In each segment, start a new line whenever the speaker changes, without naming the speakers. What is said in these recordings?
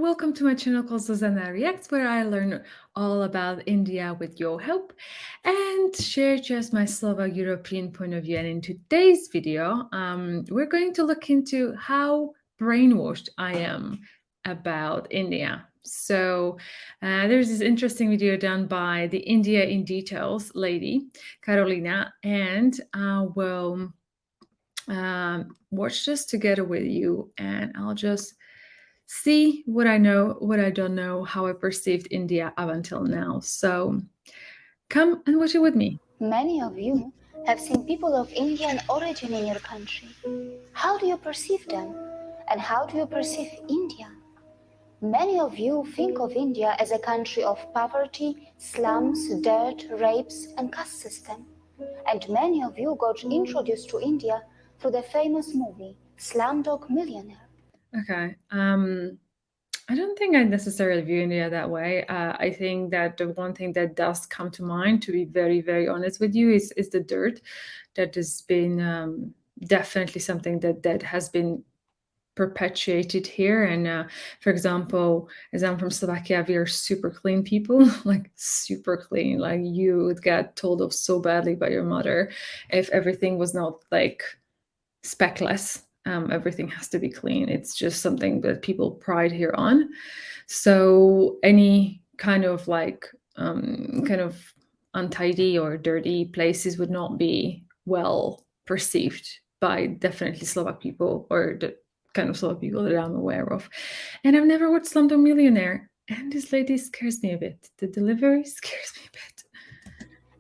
welcome to my channel called Zuzanareacts, where I learn all about India with your help and share just my Slovak European point of view. And in today's video, we're going to look into how brainwashed I am about India. So there's this interesting video done by the India in Details lady, Carolina, and I will watch this together with you, and I'll just see what I know, what I don't know, how I perceived India up until now. So come and watch it with me.
Many of you have seen people of Indian origin in your country. How do you perceive them? And how do you perceive India? Many of you think of India as a country of poverty, slums, dirt, rapes, and caste system. And many of you got introduced to India through the famous movie Slumdog Millionaire.
Okay. I don't think I necessarily view India that way. I think that the one thing that does come to mind, to be very, very honest with you, is the dirt. That has been definitely something that has been perpetuated here. And for example, as I'm from Slovakia, we are super clean people, like super clean. Like you would get told off so badly by your mother if everything was not like speckless. Everything has to be clean. It's just something that people pride here on. So any kind of like kind of untidy or dirty places would not be well perceived by definitely Slovak people, or the kind of Slovak people that I'm aware of. And I've never watched Slumdog Millionaire, and this lady scares me a bit. The delivery scares me a bit.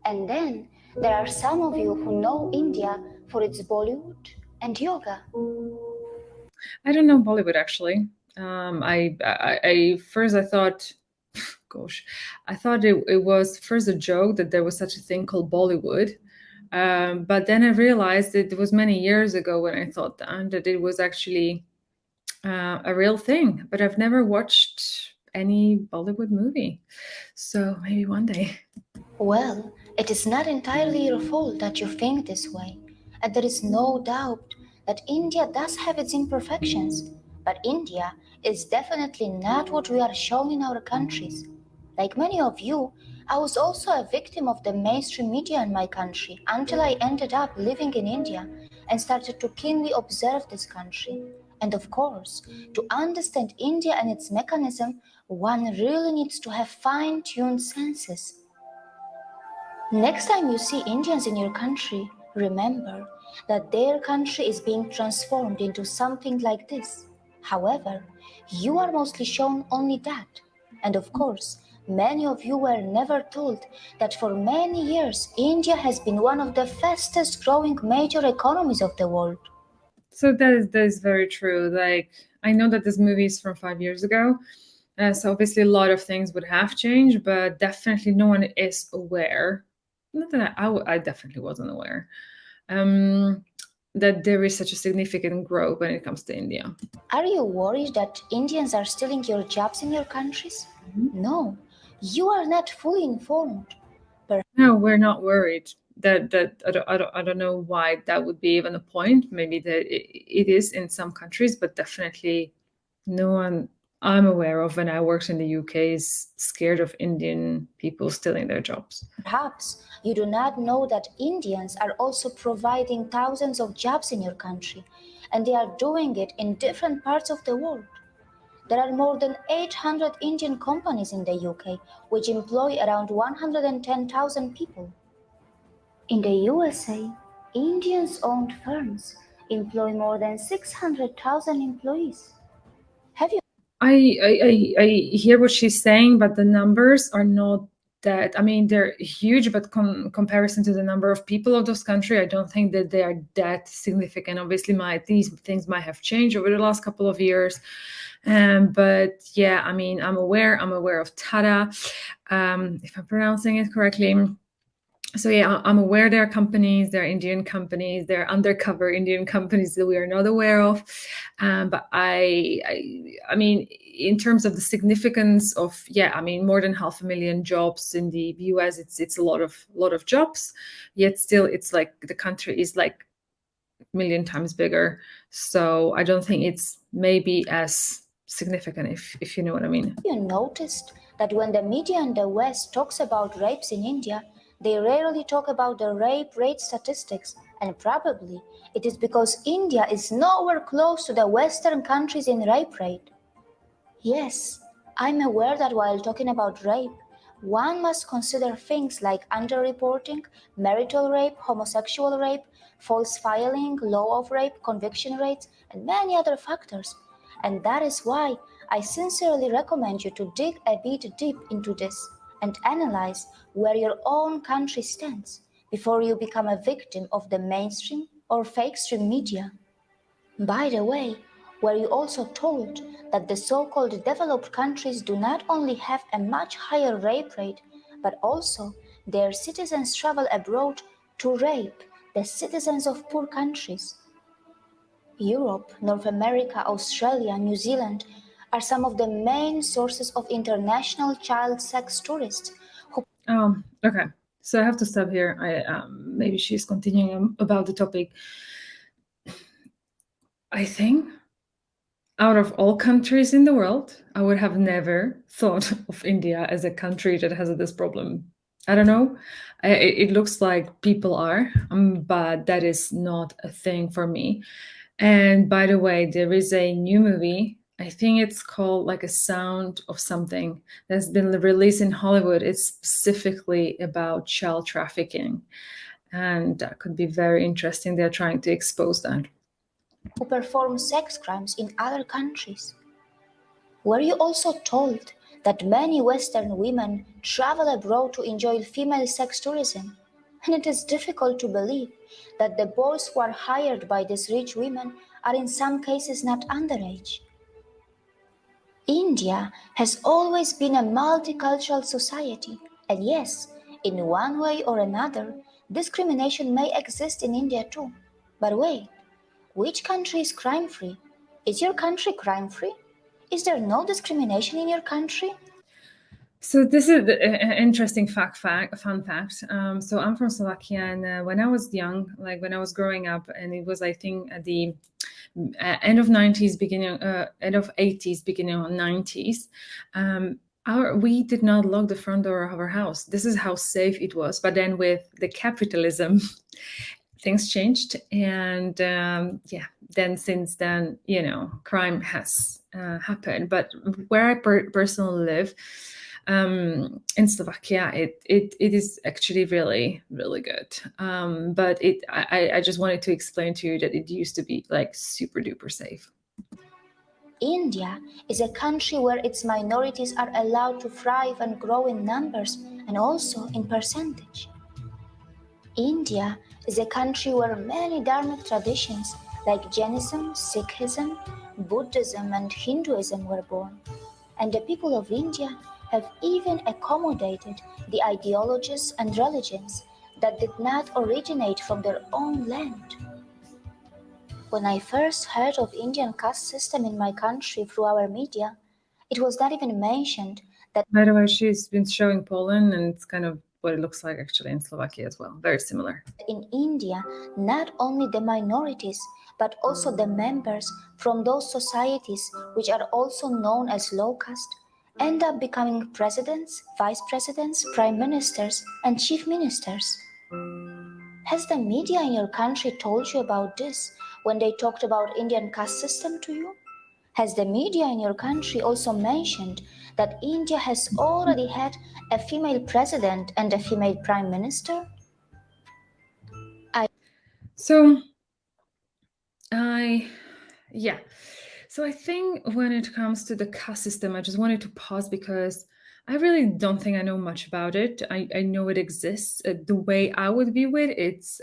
And then there are some of you who know India for its Bollywood and yoga.
I don't know Bollywood actually. I first I thought, gosh, I thought it was first a joke that there was such a thing called Bollywood, but then I realized it was many years ago when I thought that it was actually a real thing. But I've never watched any Bollywood movie, so maybe one day.
Well, it is not entirely your fault that you think this way, and there is no doubt that India does have its imperfections, but India is definitely not what we are shown in our countries. Like many of you, I was also a victim of the mainstream media in my country until I ended up living in India and started to keenly observe this country. And of course, to understand India and its mechanism, one really needs to have fine-tuned senses. Next time you see Indians in your country, remember that their country is being transformed into something like this. However, you are mostly shown only that. And of course, many of you were never told that for many years, India has been one of the fastest growing major economies of the world.
So that is very true. Like, I know that this movie is from 5 years ago, so obviously a lot of things would have changed, but definitely no one is aware. Not that I definitely wasn't aware that there is such a significant growth when it comes to India.
Are you worried that Indians are stealing your jobs in your countries? No, you are not fully informed.
No, we're not worried. That I don't know why that would be even a point. Maybe that it is in some countries, but definitely no one I'm aware of when I worked in the UK is scared of Indian people stealing their jobs.
Perhaps you do not know that Indians are also providing thousands of jobs in your country, and they are doing it in different parts of the world. There are more than 800 Indian companies in the UK, which employ around 110,000 people. In the USA, Indians-owned firms employ more than 600,000 employees. Have you?
I hear what she's saying, but the numbers are not that. I mean, they're huge, but comparison to the number of people of those countries, I don't think that they are that significant. Obviously, these things might have changed over the last couple of years. But yeah, I mean, I'm aware of Tata, if I'm pronouncing it correctly. So yeah, I'm aware there are companies, there are Indian companies, there are undercover Indian companies that we are not aware of. But I mean, in terms of the significance of, yeah, I mean, more than 500,000 jobs in the US, it's a lot of jobs. Yet still, it's like the country is like a million times bigger. So I don't think it's maybe as significant, if you know what I mean.
You noticed that when the media in the West talks about rapes in India, they rarely talk about the rape rate statistics, and probably it is because India is nowhere close to the Western countries in rape rate. Yes, I'm aware that while talking about rape, one must consider things like underreporting, marital rape, homosexual rape, false filing, law of rape, conviction rates, and many other factors. And that is why I sincerely recommend you to dig a bit deep into this and analyze where your own country stands before you become a victim of the mainstream or fake stream media. By the way, were you also told that the so-called developed countries do not only have a much higher rape rate, but also their citizens travel abroad to rape the citizens of poor countries? Europe, North America, Australia, New Zealand are some of the main sources of international child sex tourists who
Okay. So I have to stop here. Maybe she's continuing about the topic. I think out of all countries in the world, I would have never thought of India as a country that has this problem. I don't know. It looks like people are, but that is not a thing for me. And by the way, there is a new movie. I think it's called like A Sound of Something that's been released in Hollywood. It's specifically about child trafficking. And that could be very interesting. They're trying to expose that.
who perform sex crimes in other countries. Were you also told that many Western women travel abroad to enjoy female sex tourism? And it is difficult to believe that the boys who are hired by these rich women are in some cases not underage. India has always been a multicultural society, and yes, in one way or another, discrimination may exist in India too. But wait, which country is crime-free? Is your country crime-free? Is there no discrimination in your country?
So this is an interesting fun fact. So I'm from Slovakia, and when I was young, like when I was growing up, and it was, I think, at the end of 90s, end of 80s, beginning of 90s, we did not lock the front door of our house. This is how safe it was. But then with the capitalism, things changed, and then since then, crime has happened. But where I personally live, in Slovakia, it is actually really, really good. But I just wanted to explain to you that it used to be like super duper safe.
India is a country where its minorities are allowed to thrive and grow in numbers and also in percentage. India is a country where many dharmic traditions like Jainism, Sikhism, Buddhism, and Hinduism were born. And the people of India have even accommodated the ideologies and religions that did not originate from their own land. When I first heard of Indian caste system in my country through our media, it was not even mentioned that.
By the way, she's been showing Poland, and it's kind of what it looks like actually in Slovakia as well. Very similar.
In India, not only the minorities, but also the members from those societies which are also known as low caste end up becoming presidents, vice presidents, prime ministers, and chief ministers. Has the media in your country told you about this when they talked about Indian caste system to you? Has the media in your country also mentioned that India has already had a female president and a female prime minister?
So I think when it comes to the caste system, I just wanted to pause because I really don't think I know much about it. I know it exists. The way I would view it, it's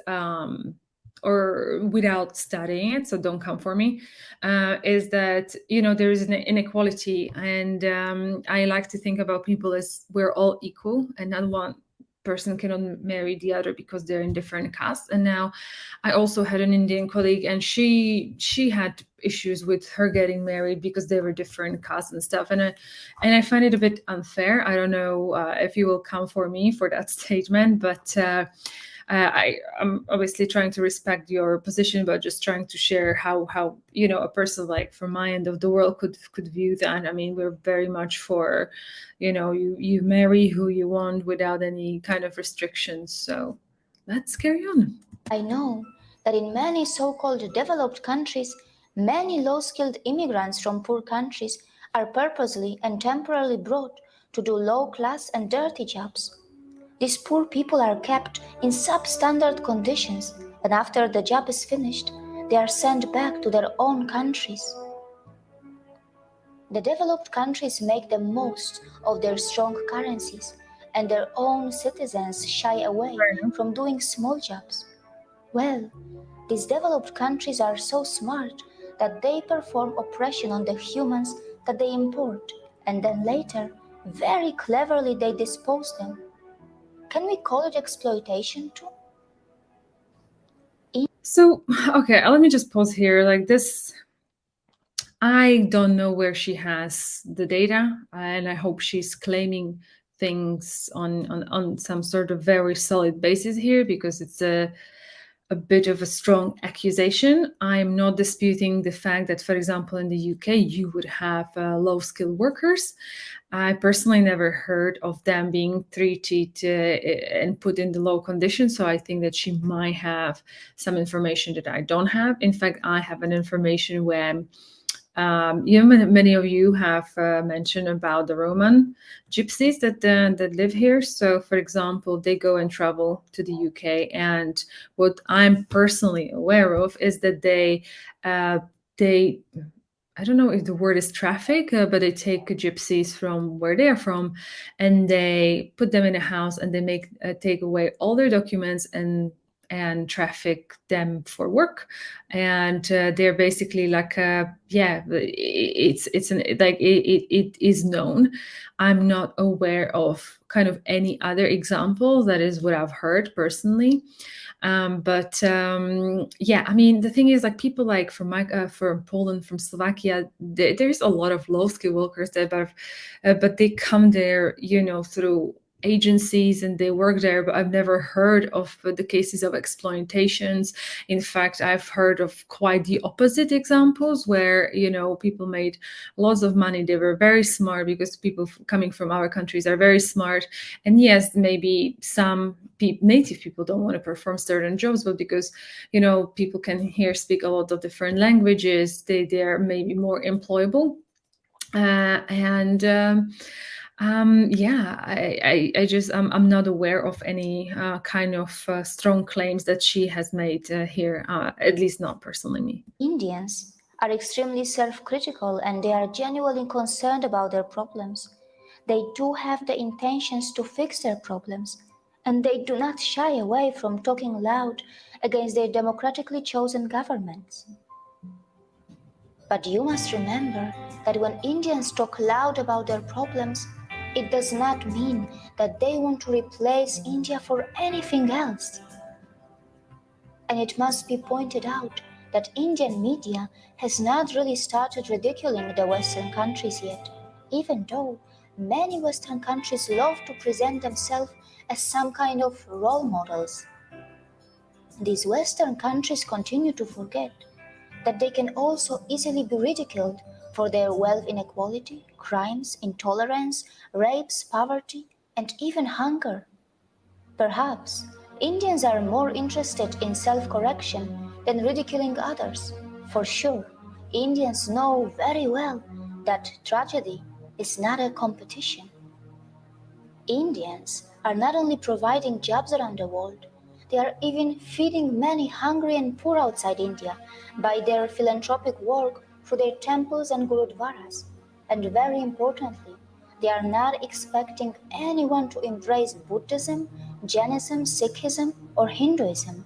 or without studying it, so don't come for me, is that there is an inequality, and I like to think about people as we're all equal, and not one person cannot marry the other because they're in different castes. And now I also had an Indian colleague, and she had issues with her getting married because they were different castes and stuff, and I find it a bit unfair. I don't know if you will come for me for that statement, but I'm obviously trying to respect your position, but just trying to share how a person like from my end of the world could view that. I mean, we're very much for, you marry who you want without any kind of restrictions. So let's carry on.
I know that in many so-called developed countries, many low-skilled immigrants from poor countries are purposely and temporarily brought to do low-class and dirty jobs. These poor people are kept in substandard conditions, and after the job is finished, they are sent back to their own countries. The developed countries make the most of their strong currencies, and their own citizens shy away from doing small jobs. Well, these developed countries are so smart that they perform oppression on the humans that they import, and then later, very cleverly, they dispose them. Can we call it exploitation too?
So, okay, let me just pause here. Like this, I don't know where she has the data, and I hope she's claiming things on some sort of very solid basis here, because it's a bit of a strong accusation. I'm not disputing the fact that, for example, in the UK, you would have low-skilled workers. I personally never heard of them being treated and put in the low conditions. So I think that she might have some information that I don't have. In fact, I have an information where many of you have mentioned about the Roman gypsies that live here. So, for example, they go and travel to the UK, and what I'm personally aware of is that they I don't know if the word is traffic, but they take gypsies from where they're from, and they put them in a house, and they take away all their documents and traffic them for work. And they're basically like it is known. I'm not aware of kind of any other example. That is what I've heard personally. Yeah, I mean, the thing is, like, people like from Poland, from Slovakia, there's a lot of low skilled workers there, but they come there, through agencies, and they work there. But I've never heard of the cases of exploitations. In fact, I've heard of quite the opposite examples where people made lots of money. They were very smart, because people coming from our countries are very smart. And yes, maybe some native people don't want to perform certain jobs, but because people can here speak a lot of different languages, they're maybe more employable. Yeah, I'm not aware of any kind of strong claims that she has made here, at least not personally me.
Indians are extremely self-critical, and they are genuinely concerned about their problems. They do have the intentions to fix their problems, and they do not shy away from talking loud against their democratically chosen governments. But you must remember that when Indians talk loud about their problems, it does not mean that they want to replace India for anything else. And it must be pointed out that Indian media has not really started ridiculing the Western countries yet, even though many Western countries love to present themselves as some kind of role models. These Western countries continue to forget that they can also easily be ridiculed for their wealth inequality, crimes, intolerance, rapes, poverty, and even hunger. Perhaps Indians are more interested in self-correction than ridiculing others. For sure, Indians know very well that tragedy is not a competition. Indians are not only providing jobs around the world, they are even feeding many hungry and poor outside India by their philanthropic work through their temples and gurudwaras. And very importantly, they are not expecting anyone to embrace Buddhism, Jainism, Sikhism, or Hinduism.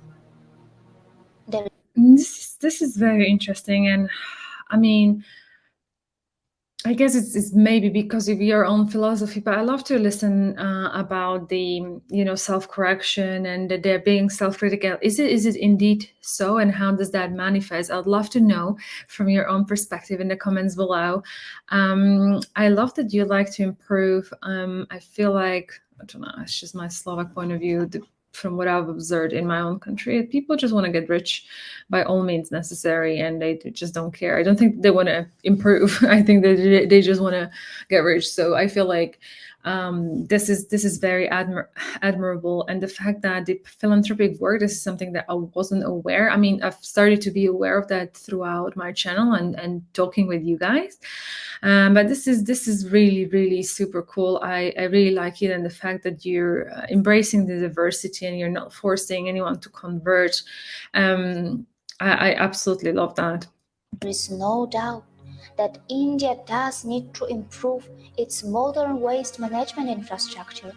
This is very interesting, and I mean, I guess it's maybe because of your own philosophy, but I love to listen about the self-correction and that they're being self-critical. Is it indeed so, and how does that manifest? I'd love to know from your own perspective in the comments below. I love that you like to improve. I feel like, I don't know, it's just my Slovak point of view. from what I've observed in my own country. People just want to get rich by all means necessary, and they just don't care. I don't think they want to improve. I think they just want to get rich. So I feel like this is very admirable, and the fact that the philanthropic work, this is something that I wasn't aware. I mean, I've started to be aware of that throughout my channel and talking with you guys. But this is really super cool. I really like it, and the fact that you're embracing the diversity and you're not forcing anyone to convert. I absolutely love that.
There is no doubt that India does need to improve its modern waste management infrastructure,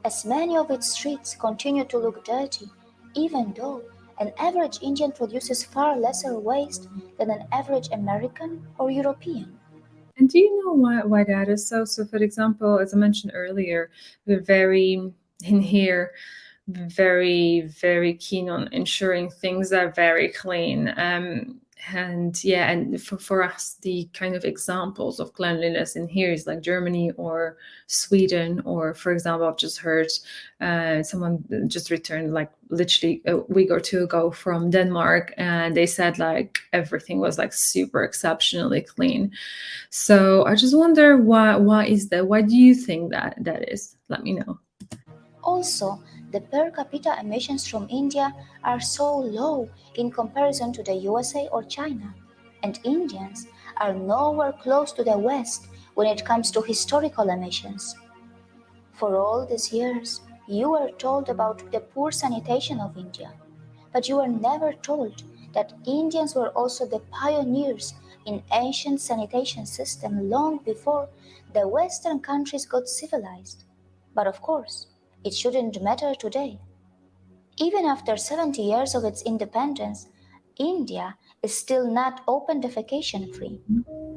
as many of its streets continue to look dirty, even though an average Indian produces far lesser waste than an average American or European.
And do you know why that is so? So, for example, as I mentioned earlier, we're very in here, very keen on ensuring things are very clean. And yeah, and for us, the kind of examples of cleanliness in here is like Germany or Sweden, or for example, I've just heard someone just returned like literally a week or two ago from Denmark, and they said like everything was like super exceptionally clean. So I just wonder why is that? Why do you think that is? Let me know.
Also, the per capita emissions from India are so low in comparison to the USA or China, and Indians are nowhere close to the West when it comes to historical emissions. For all these years, you were told about the poor sanitation of India, but you were never told that Indians were also the pioneers in ancient sanitation system long before the Western countries got civilized. But of course, it shouldn't matter today. Even after 70 years of its independence, India is still not open defecation free.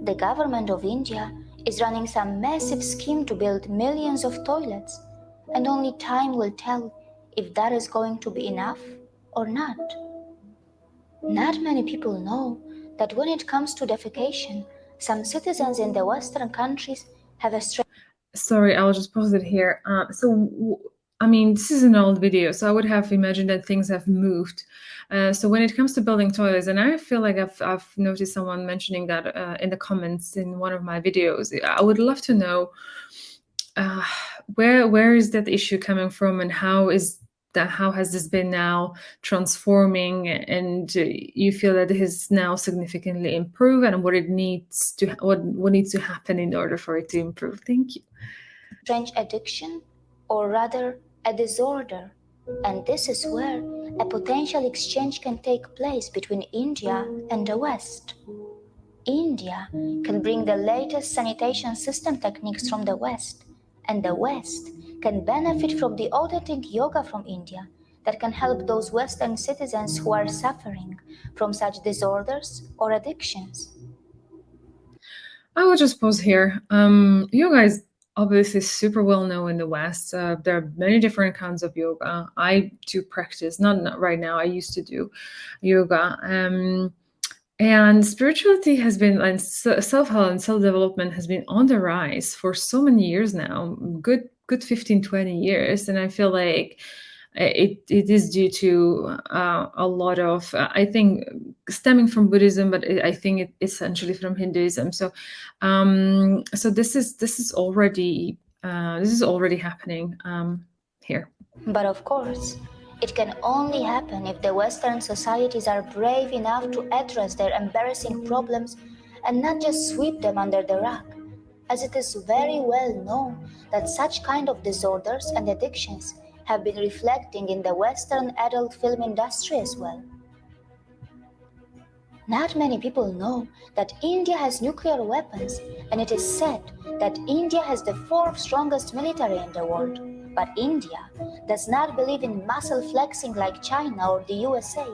The government of India is running some massive scheme to build millions of toilets, and only time will tell if that is going to be enough or not. Not many people know that when it comes to defecation, some citizens in the Western countries have a
Sorry, I'll just pause it here. I mean, this is an old video, so I would have imagined that things have moved. So when it comes to building toilets, and I feel like I've noticed someone mentioning that in the comments in one of my videos. I would love to know uh, where is that issue coming from, and how has this been now transforming, and you feel that it has now significantly improved, and what needs to happen in order for it to improve. Thank you.
strange addiction, or rather, a disorder. And this is where a potential exchange can take place between India and the West. India can bring the latest sanitation system techniques from the West, and the West can benefit from the authentic yoga from India that can help those Western citizens who are suffering from such disorders or addictions.
I will just pause here. Yoga is obviously super well known in the West. There are many different kinds of yoga. I do practice, not right now. I used to do yoga. And spirituality has been, and self-help and self-development has been on the rise for so many years now, good 15, 20 years. And I feel like it is due to a lot of, I think, stemming from Buddhism, but I think it essentially from Hinduism. So this is already happening here.
But of course, it can only happen if the Western societies are brave enough to address their embarrassing problems and not just sweep them under the rug, as it is very well known that such kind of disorders and addictions have been reflecting in the Western adult film industry as well. Not many people know that India has nuclear weapons, and it is said that India has the fourth strongest military in the world. But India does not believe in muscle flexing like China or the USA,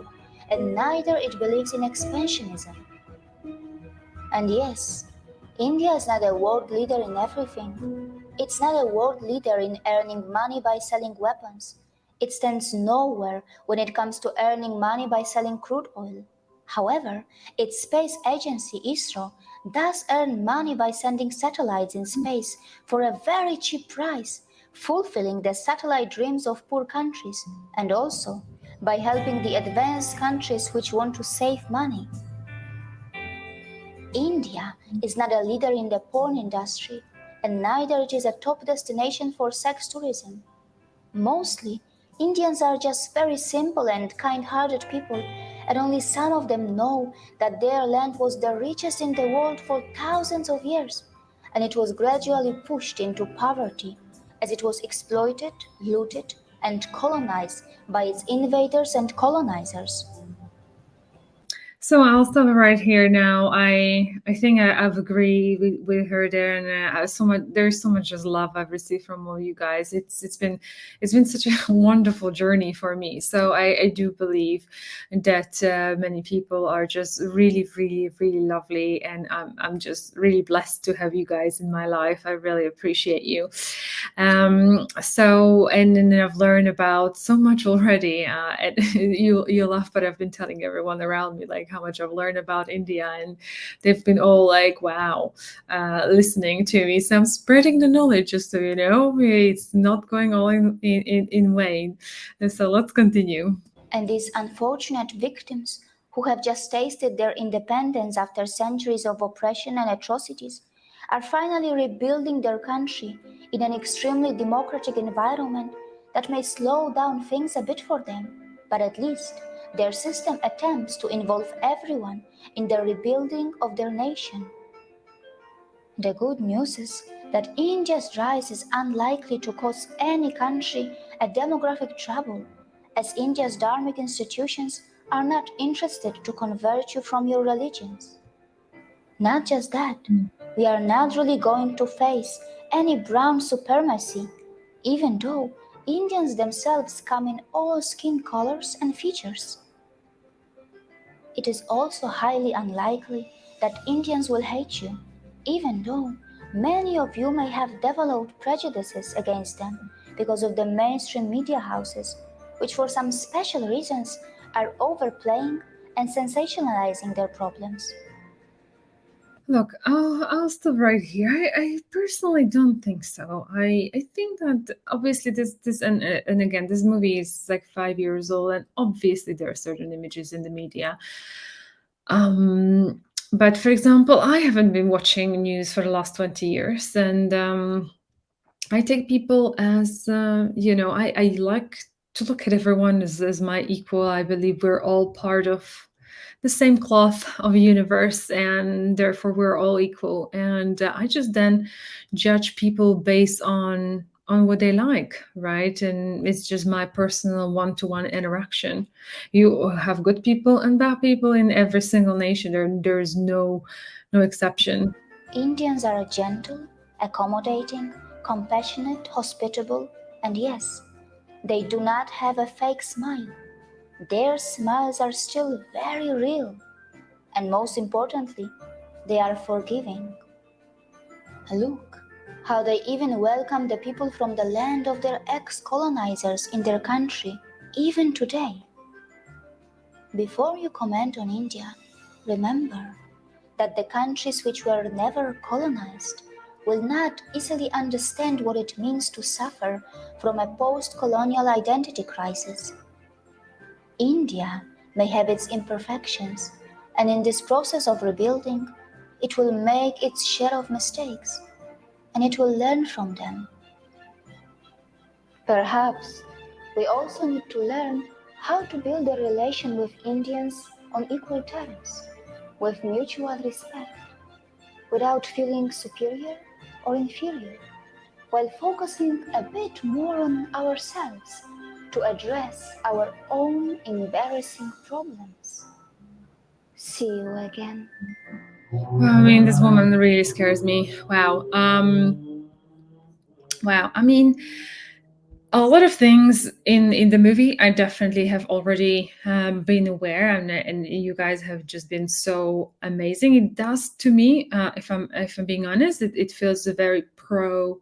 and neither it believes in expansionism. And yes, India is not a world leader in everything. It's not a world leader in earning money by selling weapons. It stands nowhere when it comes to earning money by selling crude oil. However, its space agency ISRO does earn money by sending satellites in space for a very cheap price, fulfilling the satellite dreams of poor countries, and also by helping the advanced countries which want to save money. India is not a leader in the porn industry, and neither it is a top destination for sex tourism. Mostly, Indians are just very simple and kind hearted people, and only some of them know that their land was the richest in the world for thousands of years, and it was gradually pushed into poverty as it was exploited, looted, and colonized by its invaders and colonizers.
So I'll stop right here now. I think I've agreed with her there, and so much there's so much just love I've received from all you guys. It's been such a wonderful journey for me. So I do believe that many people are just really really really lovely, and I'm just really blessed to have you guys in my life. I really appreciate you. And then I've learned about so much already. And you laugh, but I've been telling everyone around me like how much I've learned about India, and they've been all like, "Wow," listening to me. So I'm spreading the knowledge, just so you know, it's not going all in vain. And so let's continue.
And these unfortunate victims who have just tasted their independence after centuries of oppression and atrocities are finally rebuilding their country in an extremely democratic environment that may slow down things a bit for them, but at least their system attempts to involve everyone in the rebuilding of their nation. The good news is that India's rise is unlikely to cause any country a demographic trouble, as India's dharmic institutions are not interested to convert you from your religions. Not just that, we are not really going to face any brown supremacy, even though Indians themselves come in all skin colors and features. It is also highly unlikely that Indians will hate you, even though many of you may have developed prejudices against them because of the mainstream media houses, which for some special reasons are overplaying and sensationalizing their problems.
Look, I'll stop right here. I personally don't think so. I think that obviously this and again this movie is like 5 years old, and obviously there are certain images in the media. But for example, I haven't been watching news for the last 20 years, and I take people as I like to look at everyone as my equal. I believe we're all part of the same cloth of a universe, and therefore we're all equal. And I just then judge people based on what they like, right? And it's just my personal one-to-one interaction. You have good people and bad people in every single nation. There's no exception.
Indians are gentle, accommodating, compassionate, hospitable, and yes, they do not have a fake smile. Their smiles are still very real, and most importantly, they are forgiving. Look how they even welcome the people from the land of their ex colonizers in their country, even today. Before you comment on India, remember that the countries which were never colonized will not easily understand what it means to suffer from a post colonial identity crisis. India may have its imperfections, and in this process of rebuilding, it will make its share of mistakes, and it will learn from them. Perhaps we also need to learn how to build a relation with Indians on equal terms, with mutual respect, without feeling superior or inferior, while focusing a bit more on ourselves to address our own embarrassing problems. See you again.
Well, I mean, this woman really scares me. Wow. Wow. I mean, a lot of things in the movie I definitely have already been aware, and you guys have just been so amazing. It does to me, if I'm being honest, it feels a very pro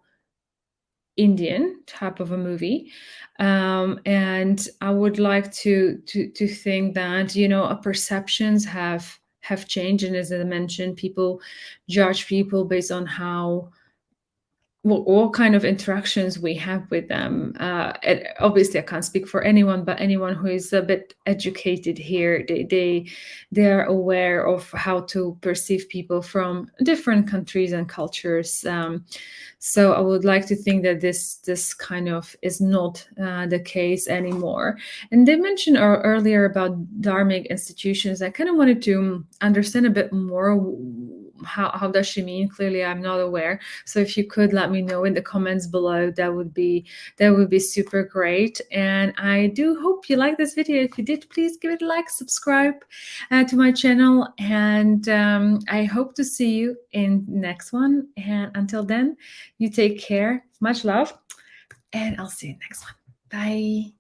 Indian type of a movie, and I would like to think that our perceptions have changed, and as I mentioned, people judge people based on how what kind of interactions we have with them. Obviously, I can't speak for anyone, but anyone who is a bit educated here, they are aware of how to perceive people from different countries and cultures. So I would like to think that this kind of is not the case anymore. And they mentioned earlier about dharmic institutions. I kind of wanted to understand a bit more. How does she mean? Clearly, I'm not aware. So if you could let me know in the comments below, that would be super great. And I do hope you like this video. If you did, please give it a like, subscribe to my channel, and I hope to see you in next one. And until then, you take care. Much love, and I'll see you next one. Bye.